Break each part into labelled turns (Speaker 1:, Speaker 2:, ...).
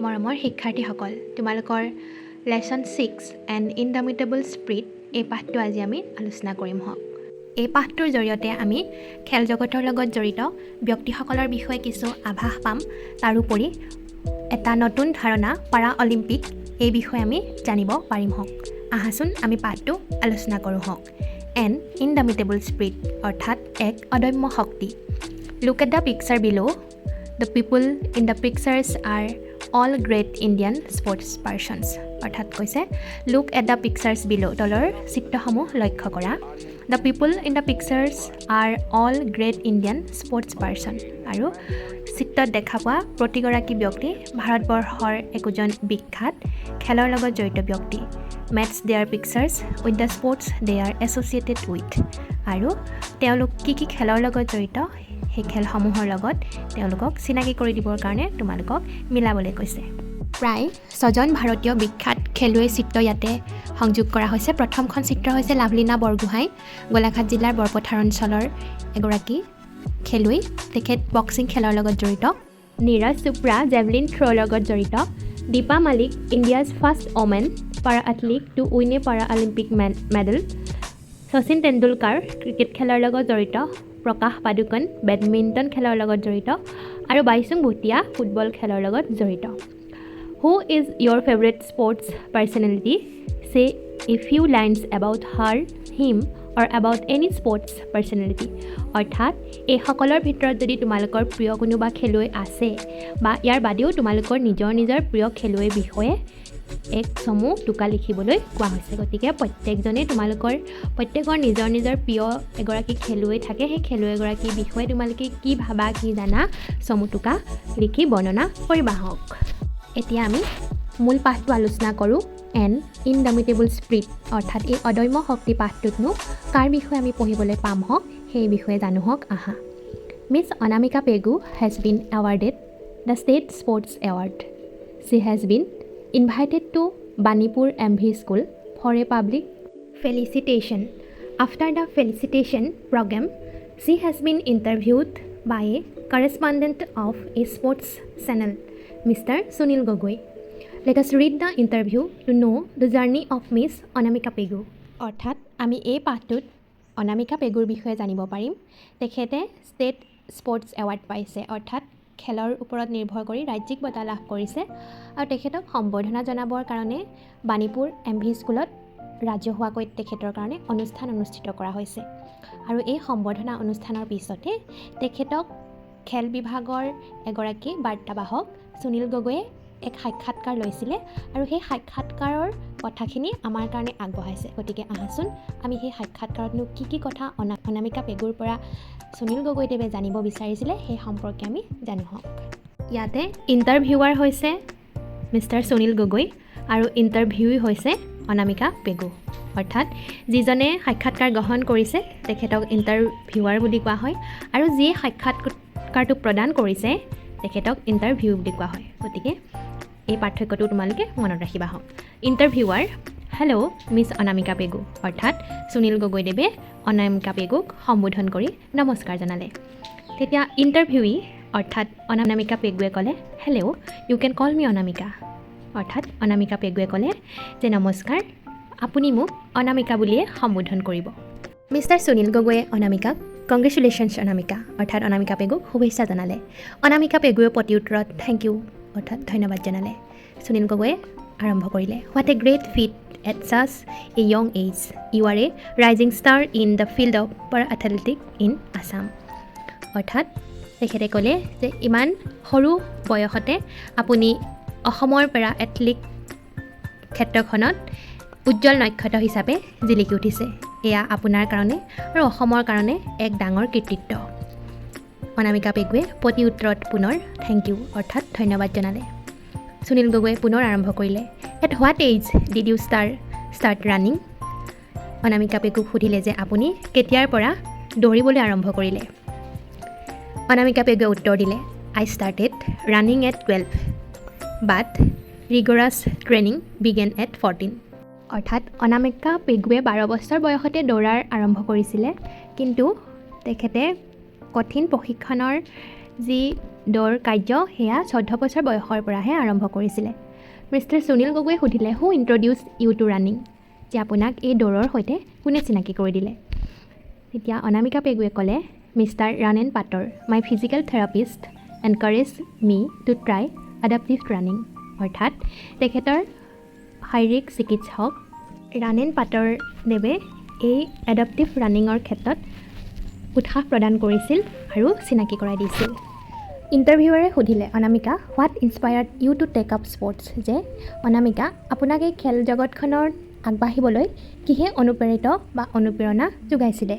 Speaker 1: মৰমৰ শিক্ষাৰ্থীসকল, তোমালোকৰ লেসন 6 এণ্ড ইনডমিটেবল স্পিৰিট এই পাঠটো আজি আমি আলোচনা কৰিম হওক। এই পাঠটোৰ জৰিয়তে আমি খেল জগতৰ লগত জড়িত ব্যক্তিসকলৰ বিষয়ে কিছু আভাস পাম। তাৰোপৰি এটা নতুন ধাৰণা পাৰা অলিম্পিক এই বিষয়ে আমি জানিব পাৰিম হওক। আহাচোন আমি পাঠটো আলোচনা কৰোঁ হওক। এন ইনডমিটেবল স্পিৰিট অৰ্থাৎ এক অদম্য শক্তি। লুক এট দ্য পিকচাৰ বিলো। The people in the pictures R all great Indian sports persons অৰ্থাৎ কৈছে look at the pictures below তলৰ চিত্ৰসমূহ লক্ষ্য কৰা the people in the pictures are all great Indian sports person আৰু চিত্ৰত দেখা পোৱা প্ৰতিগৰাকী ব্যক্তি ভাৰতবৰ্ষৰ একোজন বিখ্যাত খেলৰ লগত জড়িত ব্যক্তি match their pictures with the sports they are associated with আৰু তেওঁলোক কি খেলৰ লগত জড়িত সেই খেলসমূহৰ লগত তেওঁলোকক চিনাকি কৰি দিবৰ কাৰণে তোমালোকক মিলাবলৈ কৈছে। প্ৰায় 6জন ভাৰতীয় বিখ্যাত খেলুৱৈ চিত্ৰ ইয়াতে সংযোগ কৰা হৈছে। প্ৰথমখন চিত্ৰ হৈছে লাভলীনা বৰগোহাঁই, গোলাঘাট জিলাৰ বৰপথাৰ অঞ্চলৰ এগৰাকী খেলুৱৈ। তেখেত বক্সিং খেলৰ লগত জড়িত। নীৰজ চোপ্ৰা জেভলিন থ্ৰৰ লগত জড়িত। দীপা মালিক ইণ্ডিয়াজ ফাৰ্ষ্ট ওমেন পাৰা এথলিট টু উইন এ পাৰা Olympic medal. Sachin Tendulkar cricket খেলৰ লগত জড়িত। প্ৰকাশ পাডুকন বেডমিণ্টন খেলৰ লগত জড়িত আৰু বাইচুং ভুটিয়া ফুটবল খেলৰ লগত জড়িত। Who is your favourite sports personality? Say a few lines about her him or about any sports personality. অৰ্থাৎ এইসকলৰ ভিতৰত যদি তোমালোকৰ প্ৰিয় কোনোবা খেলুৱৈ আছে বা ইয়াৰ বাদেও তোমালোকৰ নিজৰ প্ৰিয় খেলুৱৈৰ বিষয়ে এক চমু টোকা লিখিবলৈ কোৱা হৈছে। গতিকে প্ৰত্যেকজনে প্ৰত্যেকৰ নিজৰ প্ৰিয় এগৰাকী খেলুৱৈ থাকে। সেই খেলুৱৈগৰাকীৰ বিষয়ে তোমালোকে কি ভাবা কি জানা চমু টোকা লিখি বৰ্ণনা কৰিবা হওক। এতিয়া আমি মূল পাঠটো আলোচনা কৰোঁ। এন ইনডমিটেবল স্পিৰিট অৰ্থাৎ এই অদম্য শক্তি পাঠটোতনো কাৰ বিষয়ে আমি পঢ়িবলৈ পাম হওক সেই বিষয়ে জানো হওক আহা। Miss Anamika Pegu has been awarded the state sports award. Shi has been invited to Banipur MV School for a public felicitation. After the felicitation program, she has been interviewed by a correspondent of a sports channel, Mr. Sunil Gogoi. Let us read the interview to know the journey of Miss Anamika Pegu. অৰ্থাৎ আমি এই পাঠটোত অনামিকা পেগুৰ বিষয়ে জানিব পাৰিম। তেখেতে state sports award পাইছে অৰ্থাৎ খেলৰ ওপৰত নিৰ্ভৰ কৰি ৰাজ্যিক বঁটা লাভ কৰিছে আৰু তেখেতক সম্বৰ্ধনা জনাবৰ কাৰণে বাণীপুৰ MV স্কুলত ৰাজহুৱাকৈ তেখেতৰ কাৰণে অনুষ্ঠান অনুষ্ঠিত কৰা হৈছে আৰু এই সম্বৰ্ধনা অনুষ্ঠানৰ পিছতে তেখেতক খেল বিভাগৰ এগৰাকী বাৰ্তাবাহক সুনীল গগৈয়ে এক সাক্ষাৎকাৰ লৈছিলে আৰু সেই সাক্ষাৎকাৰৰ কথাখিনি আমাৰ কাৰণে আগবঢ়াইছে। গতিকে আহাচোন আমি সেই সাক্ষাৎকাৰতনো কি কথা অনামিকা পেগুৰ পৰা সুনীল গগৈদেৱে জানিব বিচাৰিছিলে সেই সম্পৰ্কে আমি জানো হওক। ইয়াতে ইণ্টাৰভিউৱাৰ হৈছে মিষ্টাৰ সুনীল গগৈ আৰু ইণ্টাৰভিউই হৈছে অনামিকা পেগু। অৰ্থাৎ যিজনে সাক্ষাৎকাৰ গ্ৰহণ কৰিছে তেখেতক ইণ্টাৰভিউৱাৰ বুলি কোৱা হয় আৰু যিয়ে সাক্ষাৎকাৰটো প্ৰদান কৰিছে তেখেতক ইণ্টাৰভিউ বুলি কোৱা হয়। গতিকে এই পাৰ্থক্যটো তোমালোকে মনত ৰাখিবা হওক। ইণ্টাৰভিউৱাৰ হেল্ল' মিছ অনামিকা পেগু অৰ্থাৎ সুনীল গগৈদেৱে অনামিকা পেগুক সম্বোধন কৰি নমস্কাৰ জনালে। তেতিয়া ইণ্টাৰভিউই অৰ্থাৎ অনামিকা পেগুৱে ক'লে হেল্ল' ইউ কেন কল মি অনামিকা। অৰ্থাৎ অনামিকা পেগুৱে ক'লে যে নমস্কাৰ আপুনি মোক অনামিকা বুলিয়ে সম্বোধন কৰিব। মিষ্টাৰ সুনীল গগৈয়ে অনামিকাক কংগ্ৰেচুলেশ্যনছ অনামিকা অৰ্থাৎ অনামিকা পেগুক শুভেচ্ছা জনালে। অনামিকা পেগুৱে প্ৰতি উত্তৰত থেংক ইউ অৰ্থাৎ ধন্যবাদ জনালে। সুনীল গগৈয়ে আৰম্ভ কৰিলে what a great feat at such a young age you are a rising star in the field of para athletic in Assam. অৰ্থাৎ তেখেতে ক'লে যে ইমান সৰু বয়সতে আপুনি অসমৰ পাৰা এথলেটিক ক্ষেত্ৰখনত উজ্জ্বল নক্ষত্ৰ হিচাপে জিলিকি উঠিছে। এয়া আপোনাৰ কাৰণে আৰু অসমৰ কাৰণে এক ডাঙৰ কৃতিত্ব। অনামিকা পেগুৱে প্ৰতি উত্তৰত পুনৰ থেংক ইউ অৰ্থাৎ ধন্যবাদ জনালে। সুনীল গগৈয়ে পুনৰ আৰম্ভ কৰিলে at what age did you start running. অনামিকা পেগুক সুধিলে যে আপুনি কেতিয়াৰ পৰা দৌৰিবলৈ আৰম্ভ কৰিলে। অনামিকা পেগুৱে উত্তৰ দিলে I started running at 12 but rigorous training began at 14। অৰ্থাৎ অনামিকা পেগুৱে 12 বছৰ বয়সতে দৌৰাৰ আৰম্ভ কৰিছিলে কিন্তু তেখেতে কঠিন প্ৰশিক্ষণৰ যি দৌৰ কাৰ্য সেয়া 14 বছৰ বয়সৰ পৰাহে আৰম্ভ কৰিছিলে। মিষ্টাৰ সুনীল গগৈয়ে সুধিলে, হু ইন্ট্ৰডিউচ ইউ টু ৰানিং, যে আপোনাক এই দৌৰৰ সৈতে কোনে চিনাকি কৰি দিলে। তেতিয়া অনামিকা পেগুৱে ক'লে, mister Ranen Patar, my physical therapist encourage me to try adaptive running. অৰ্থাৎ তেখেতৰ শাৰীৰিক চিকিৎসক ৰানেন পাটৰ দেৱে এই এডাপ্টিভ ৰানিঙৰ ক্ষেত্ৰত উৎসাহ প্ৰদান কৰিছিল আৰু চিনাকি কৰাই দিছিল। ইণ্টাৰভিউৱাৰে সুধিলে, Anamika what inspired you to take up sports, যে অনামিকা আপোনাক এই খেল জগতখনৰ আগবাঢ়িবলৈ কিহে অনুপ্ৰেৰণা যোগাইছিলে।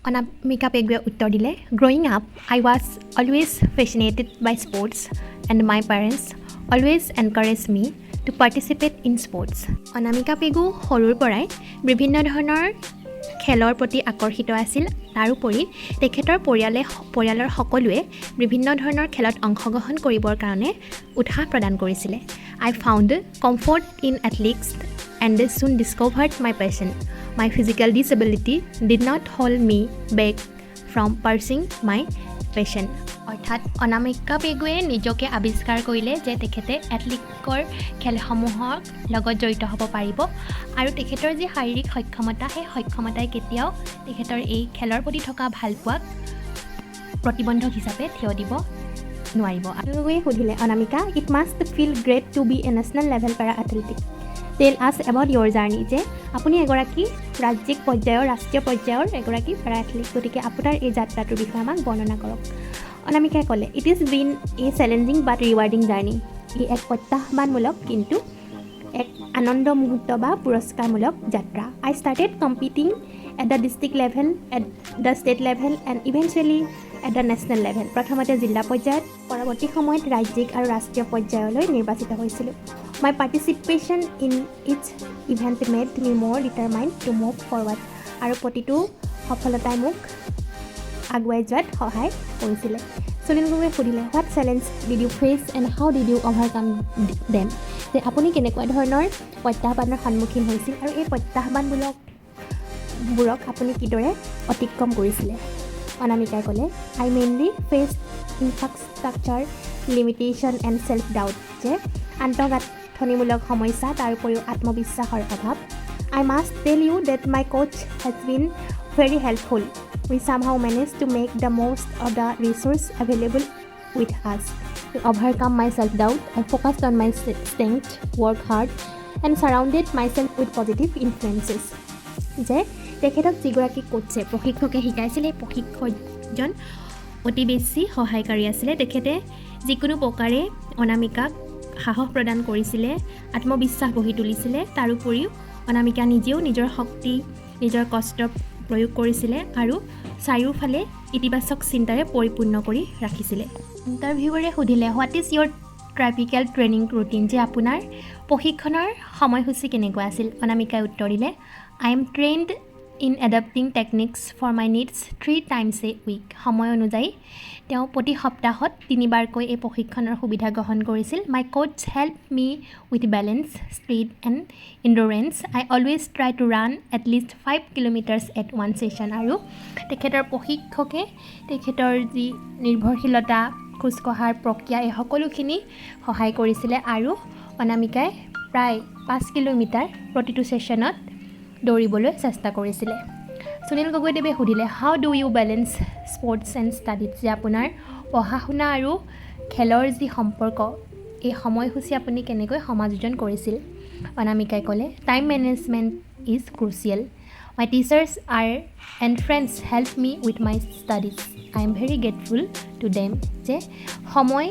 Speaker 1: অনামিকা পেগুৱে উত্তৰ দিলে, growing up I was always fascinated by sports and my parents always encourage me to participate in sports. Anamika Pegu সৰুৰ পৰাই বিভিন্ন ধৰণৰ খেলৰ প্ৰতি আকৰ্ষিত আছিল। তাৰোপৰি তেখেতৰ পৰিয়ালৰ সকলোৱে বিভিন্ন ধৰণৰ খেলত অংশগ্ৰহণ কৰিবৰ কাৰণে উৎসাহ প্ৰদান কৰিছিলে। I found comfort in athletics and soon discovered my passion. My physical disability did not hold me back from pursuing my passion. অৰ্থাৎ অনামিকা পেগুৱে নিজকে আৱিষ্কাৰ কৰিলে যে তেখেতে এথলেটিকৰ খেলসমূহৰ লগত জড়িত হ'ব পাৰিব আৰু তেখেতৰ যি শাৰীৰিক সক্ষমতা, সেই সক্ষমতাই কেতিয়াও তেখেতৰ এই খেলৰ প্ৰতি থকা ভালপোৱাক প্ৰতিবন্ধক হিচাপে থিয় দিব নোৱাৰিব। পেগুৱে সুধিলে, Anamika it must feel great to be a national level para athletic. Tell us about your journey, যে আপুনি এগৰাকী ৰাষ্ট্ৰীয় পৰ্যায়ৰ এগৰাকী পেৰা এথলেট, গতিকে আপোনাৰ এই যাত্ৰাটোৰ বিষয়ে আমাক বৰ্ণনা কৰক। অনামিকাই ক'লে, it is been a challenging but rewarding journey. ই এক প্ৰত্যাহ্বানমূলক কিন্তু এক আনন্দ মুহূৰ্ত বা পুৰস্কাৰমূলক যাত্ৰা। I started competing at the district level, at the state level and eventually at the national level. প্ৰথমতে জিলা পৰ্যায়ত, পৰৱৰ্তী সময়ত ৰাজ্যিক আৰু ৰাষ্ট্ৰীয় পৰ্যায়লৈ নিৰ্বাচিত হৈছিলোঁ। My participation in its event made me more determined to move forward. আৰু প্ৰতিটো সফলতাই মোক আগুৱাই যোৱাত সহায় কৰিছিলে। সুনীল গগৈয়ে সুধিলে, what challenge did you face and how did you overcome them, যে আপুনি কেনেকুৱা ধৰণৰ প্ৰত্যাহ্বানৰ সন্মুখীন হৈছিল আৰু এই প্ৰত্যাহ্বানবোৰক আপুনি কিদৰে অতিক্ৰম কৰিছিলে। অনামিকাই ক'লে, I mainly face infrastructure limitation and self doubt, যে আন্তঃগাঁথনিমূলক সমস্যা, তাৰ উপৰিও আত্মবিশ্বাসৰ অভাৱ। I must tell you that my coach has been very helpful. We somehow managed to make the most of the resource available with us. To overcome my self-doubt, I focused on my strength, worked hard, and surrounded myself with positive influences. যে তেখেতক যিগৰাকী কোচে প্ৰশিক্ষকে শিকাইছিলে, সেই প্ৰশিক্ষকজন অতি বেছি সহায়কাৰী আছিলে। তেখেতে যিকোনো প্ৰকাৰে অনামিকাক সাহস প্ৰদান কৰিছিলে, আত্মবিশ্বাস গঢ়ি তুলিছিলে। তাৰোপৰিও অনামিকা নিজেও নিজৰ শক্তি, নিজৰ কষ্ট প্ৰয়োগ কৰিছিলে আৰু চাৰিওফালে ইতিবাচক চিন্তাৰে পৰিপূৰ্ণ কৰি ৰাখিছিলে। ইণ্টাৰভিউৱাৰে সুধিলে, what is your typical training routine, যে আপোনাৰ প্ৰশিক্ষণৰ সময়সূচী কেনেকুৱা আছিল। অনামিকাই উত্তৰ দিলে, I am trained in adapting techniques for my needs 3 times a week. সময় অনুযায়ী তেওঁ প্ৰতি সপ্তাহত 3বাৰকৈ এই প্ৰশিক্ষণৰ সুবিধা গ্ৰহণ কৰিছিল। My coach help me with balance, speed and endurance. I always try to run at least 5 kilometers at one session. আৰু তেখেতৰ প্ৰশিক্ষকে তেখেতৰ যি নিৰ্ভৰশীলতা, খোজ কঢ়াৰ প্ৰক্ৰিয়া, এই সকলোখিনি সহায় কৰিছিলে আৰু অনামিকাই প্ৰায় 5 কিলোমিটাৰ প্ৰতিটো ছেশ্যনত দৌৰিবলৈ চেষ্টা কৰিছিলে। সুনীল গগৈদেৱে সুধিলে, how do you balance sports and studies, যে আপোনাৰ পঢ়া শুনা আৰু খেলৰ যি সম্পৰ্ক, এই সময়সূচী আপুনি কেনেকৈ সমাযোজন কৰিছিল। অনামিকাই ক'লে, time management is crucial. My teachers and friends help me with my studies. I am very grateful two them, যে সময়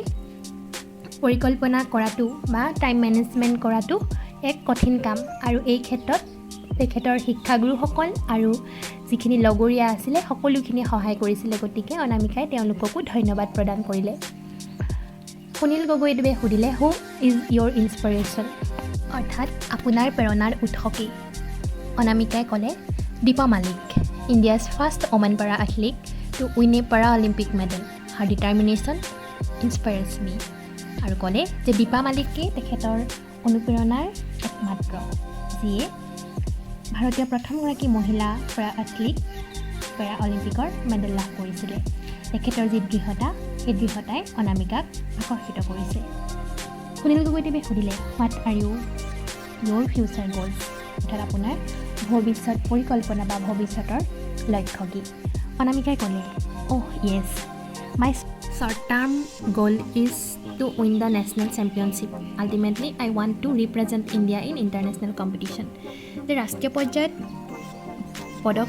Speaker 1: পৰিকল্পনা কৰাটো বা টাইম মেনেজমেণ্ট কৰাটো এক কঠিন কাম আৰু এই ক্ষেত্ৰত তেখেতৰ শিক্ষাগুৰুসকল আৰু যিখিনি লগৰীয়া আছিলে সকলোখিনি সহায় কৰিছিলে। গতিকে অনামিকাই তেওঁলোককো ধন্যবাদ প্ৰদান কৰিলে। সুনীল গগৈদেৱে সুধিলে, হু ইজ ইয়ৰ ইনস্পিৰেশ্যন, অৰ্থাৎ আপোনাৰ প্ৰেৰণাৰ উৎস কি। অনামিকাই ক'লে, Dipa Malik, India's first women para athlete to win a para Olympic medal. Her determination inspires me. আৰু ক'লে যে দীপা মালিকেই তেখেতৰ অনুপ্ৰেৰণাৰ একমাত্ৰ, যিয়ে ভাৰতীয় প্ৰথমগৰাকী মহিলা পেৰা এথলিট পেৰা অলিম্পিকৰ মেডেল লাভ কৰিছিলে। তেখেতৰ যি দৃঢ়তা এই দৃঢ়তাই অনামিকাক আকৰ্ষিত কৰিছে। সুনীল গগৈদেৱে সুধিলে, what are Euro future goals? অৰ্থাৎ আপোনাৰ ভৱিষ্যত পৰিকল্পনা বা ভৱিষ্যতৰ লক্ষ্য কি? অনামিকাই ক'লে, অহ য়েছ, মাই short term goal is to win the national championship. Ultimately, I want to represent India in international competition. যে ৰাষ্ট্ৰীয় পৰ্যায়ত পদক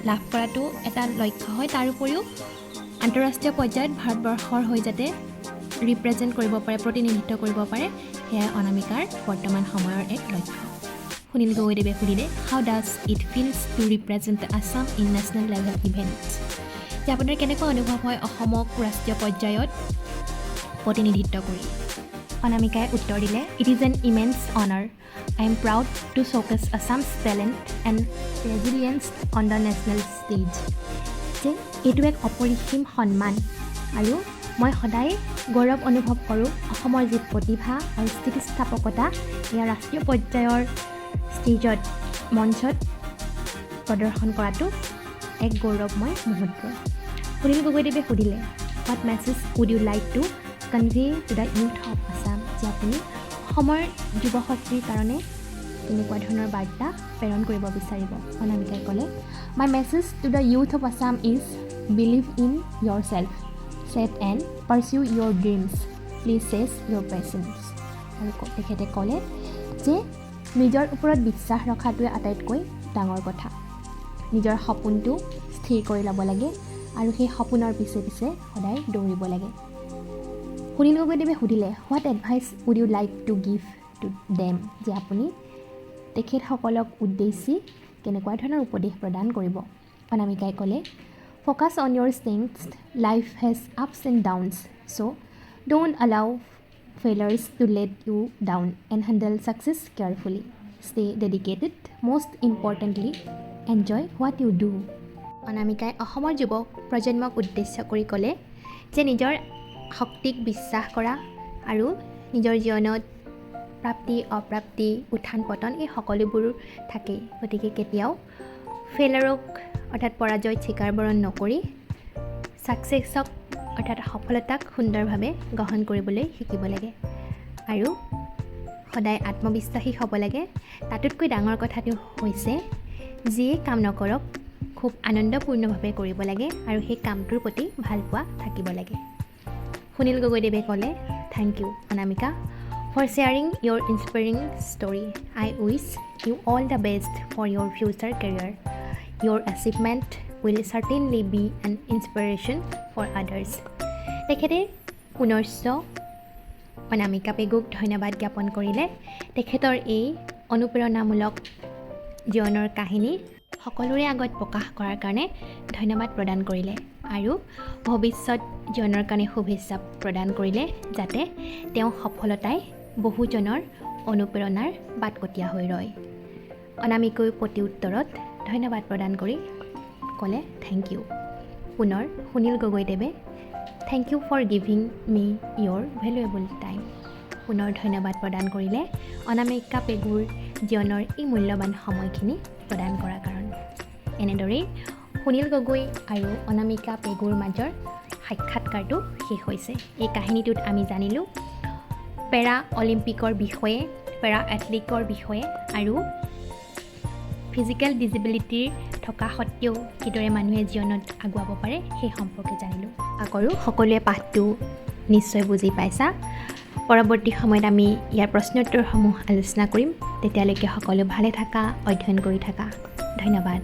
Speaker 1: লাভ কৰাটো এটা লক্ষ্য হয়, তাৰ উপৰিও আন্তঃৰাষ্ট্ৰীয় পৰ্যায়ত ভাৰতবৰ্ষৰ হৈ যাতে ৰিপ্ৰেজেণ্ট কৰিব পাৰে, প্ৰতিনিধিত্ব কৰিব পাৰে, সেয়া অনামিকাৰ বৰ্তমান সময়ৰ এক লক্ষ্য। সুনীল গগৈদেৱে সুধিলে, how does it feels to represent Assam in national level events? যে আপোনাৰ কেনেকুৱা অনুভৱ হয় অসমক ৰাষ্ট্ৰীয় পৰ্যায়ত প্ৰতিনিধিত্ব কৰি? অনামিকাই উত্তৰ দিলে, it is an immense honour. I am proud to showcase Assam's talent and resilience on the national stage. যে এইটো এক অপৰিসীম সন্মান আৰু মই সদায় গৌৰৱ অনুভৱ কৰোঁ অসমৰ যি প্ৰতিভা আৰু স্থিতিস্থাপকতা এয়া ৰাষ্ট্ৰীয় পৰ্যায়ৰ ষ্টেজত মঞ্চত প্ৰদৰ্শন কৰাটো এক গৌৰৱময় মুহূৰ্ত। সুনীল গগৈদেৱে সুধিলে, what message would you like to convey to the youth of Assam? যে আপুনি অসমৰ যুৱ শক্তিৰ কাৰণে কেনেকুৱা ধৰণৰ বাৰ্তা প্ৰেৰণ কৰিব বিচাৰিব? অনামিকাই ক'লে, my message to the youth of Assam is believe in yourself, set and pursue your dreams, please chase your patience. আৰু তেখেতে ক'লে যে নিজৰ ওপৰত বিশ্বাস ৰখাটোৱে আটাইতকৈ ডাঙৰ কথা। নিজৰ সপোনটো স্থিৰ কৰি ল'ব লাগে আৰু সেই সপোনৰ পিছে পিছে সদায় দৌৰিব লাগে। সুনীল গগৈদেৱে সুধিলে, what advice would you like to give to them? যে আপুনি তেখেতসকলক উদ্দেশ্যি কেনেকুৱা ধৰণৰ উপদেশ প্ৰদান কৰিব? অনামিকাই ক'লে, focus on your strengths, life has ups and downs, so' don't allow failures to let you down and handle success carefully, stay dedicated, most importantly enjoy what you do. অনামিকাই অসমৰ যুৱ প্ৰজন্মক উদ্দেশ্য কৰি ক'লে যে নিজৰ শক্তিক বিশ্বাস কৰা আৰু নিজৰ জীৱনত প্ৰাপ্তি অপ্ৰাপ্তি উত্থান পতন এই সকলোবোৰ থাকেই। গতিকে কেতিয়াও ফেইলাৰক অৰ্থাৎ পৰাজয়ত স্বীকাৰ বৰণ নকৰি ছাকচেছক অৰ্থাৎ সফলতাক সুন্দৰভাৱে গ্ৰহণ কৰিবলৈ শিকিব লাগে আৰু সদায় আত্মবিশ্বাসী হ'ব লাগে। তাতোতকৈ ডাঙৰ কথাটো হৈছে যিয়ে কাম নকৰক খুব আনন্দপূৰ্ণভাৱে কৰিব লাগে আৰু সেই কামটোৰ প্ৰতি ভাল পোৱা থাকিব লাগে। সুনীল গগৈদেৱে ক'লে, thank you Anamika for sharing your inspiring story. I wish you all the best for your future career. Your achievement will certainly be an inspiration for others. তেখেতে পুনশ্চ অনামিকা পেগুক ধন্যবাদ জ্ঞাপন কৰিলে। তেখেতৰ এই অনুপ্ৰেৰণামূলক জীৱনৰ কাহিনী সকলোৰে আগত প্ৰকাশ কৰাৰ কাৰণে ধন্যবাদ প্ৰদান কৰিলে আৰু ভৱিষ্যত জীৱনৰ কাৰণে শুভেচ্ছা প্ৰদান কৰিলে যাতে তেওঁ সফলতাই বহুজনৰ অনুপ্ৰেৰণাৰ বাটকটীয়া হৈ ৰয়। অনামিকৈ প্ৰতি উত্তৰত ধন্যবাদ প্ৰদান কৰি ক'লে, থেংক ইউ। পুনৰ সুনীল গগৈদেৱে thank you for giving me your valuable time. পুনৰ ধন্যবাদ প্ৰদান কৰিলে অনামিকা পেগুৰ জীৱনৰ এই মূল্যৱান সময়খিনি প্ৰদান কৰাৰ কাৰণে। এনেদৰেই সুনীল গগৈ আৰু অনামিকা পেগুৰ মাজৰ সাক্ষাৎকাৰটো শেষ হৈছে। এই কাহিনীটোত আমি জানিলোঁ পেৰা অলিম্পিকৰ বিষয়ে, পেৰা এথলিকৰ বিষয়ে আৰু ফিজিকেল ডিজেবিলিটিৰ থকা সত্ত্বেও কিদৰে মানুহে জীৱনত আগুৱাব পাৰে সেই সম্পৰ্কে জানিলোঁ। আশা কৰোঁ সকলোৱে পাঠটো নিশ্চয় বুজি পাইছা। পৰৱৰ্তী সময়ত আমি ইয়াৰ প্ৰশ্নোত্তৰসমূহ আলোচনা কৰিম। তেতিয়ালৈকে সকলো ভালে থাকা, অধ্যয়ন কৰি থাকা। ধন্যবাদ।